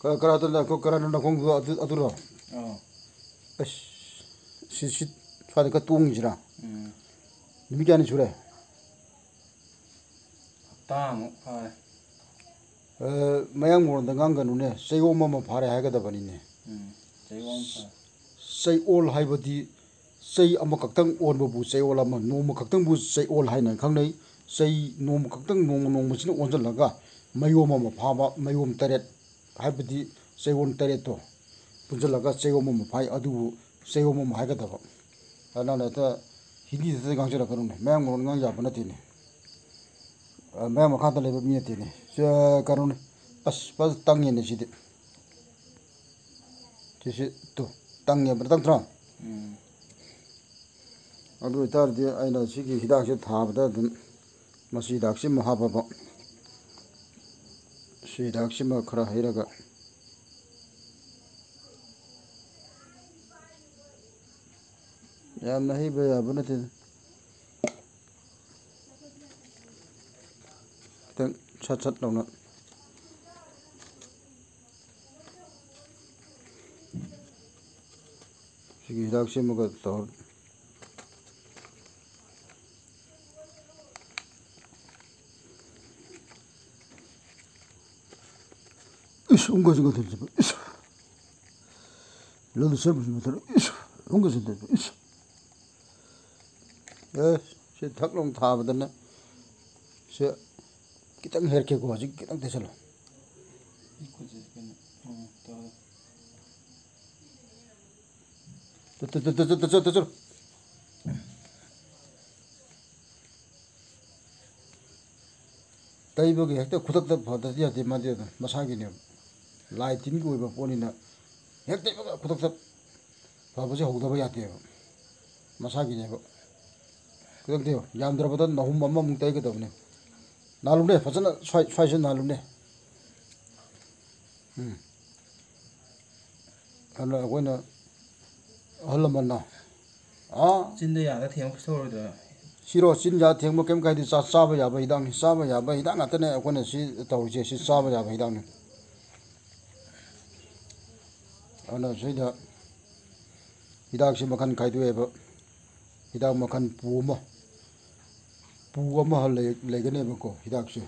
그라던데 그 그라는다 공부 어두러 시시 swada ka tung jira nimi kya ni chure tang pha mayang mo ndangang ga nune sei o ma phare ha ga da bani ne sei won pha sei ol hai badi sei ama kaktang on bu sei ol ama no ma kaktang bu sei ol hai na khang nei sei no ma kaktang no ma chin on jal ga mayo ma pha ba mayom taret hai badi sei on taret to punjal ga sei o ma phai adu sei o ma ha ga da ba ana na ta hindi de gang jara karun mayang mo ngang ja bana ti ne mayang ma kha ta le ba mi ti ne se karun as pas tang ne ji de ji to tang ne ba tang tra adu tar de aina si gi hidak se tha ba da masi dak si ma ha ba si dak si ma khara haira ga ya nahi be ya bana te tang chat chat launa sigi hidak se ma ga to is unga jing ga de is lo de se ma de is unga jing de is se thak long tha ba na se kitang her ke ko ji kitang te chalo iko je ken to tai bo ge hekta khudak da phada ya de ma de masa gi ne lai tin go ba poni na hekta khudak da pha ba je ho da ba ya de masa gi ne ba 그럼 돼요. 양들보다 너무 맘만 뭉다 이거다 보네. 나lum네 파잖아. 쇠쇠 나lum네. 하나 거기는 할라만나. 아, 진짜 야가 태양 서울도 싫어. 진짜 태양 게임 가이드 싸봐야 봐. 이당 싸봐야 봐. 이당 나타내. 거기는 시 더우지. 시 싸봐야 봐. 이당. 하나 저희다 이당시 막한 가이드 해 봐. 이당 막한 부모 부가 뭐 레게네 먹고 히닥시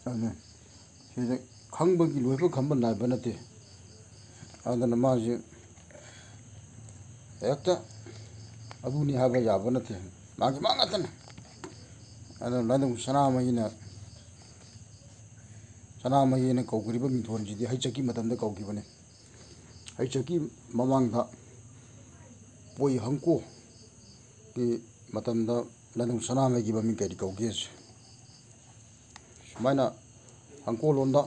아네 이제 강박이 로이버 간번 날 번었대 아는 마지 약다 아부니 하가 야번었대 마기 망았잖아 아는 나는 사나마이는 거그리버 미토는지디 하이적기 마담데 거기버네 하이적기 마망다 보이 한고 그 마담다 나는 사나마이기 범인 거리 거기에서 마이나 한고 론다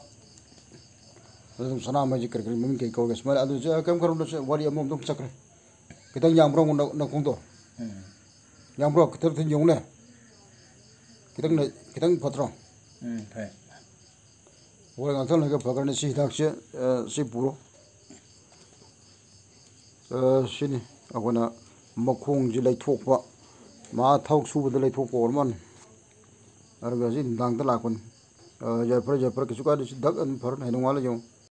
나는 사나마이지 그렇게 범인 거기 거기에서 말 아주 저 감가로는 와리 몸도 착그래 그당 양브랑 나 공도 양브랑 그때 용네 그당 버트로 네 오래 간선 내가 버거는 시dak시 시부로 신이 아거나 먹콩지 레톡바 마 타옥 수부들 레톡고 얼만 알아가지 당들 라군 저 프로젝트 그수가 덕은 버는 해놓은 말이죠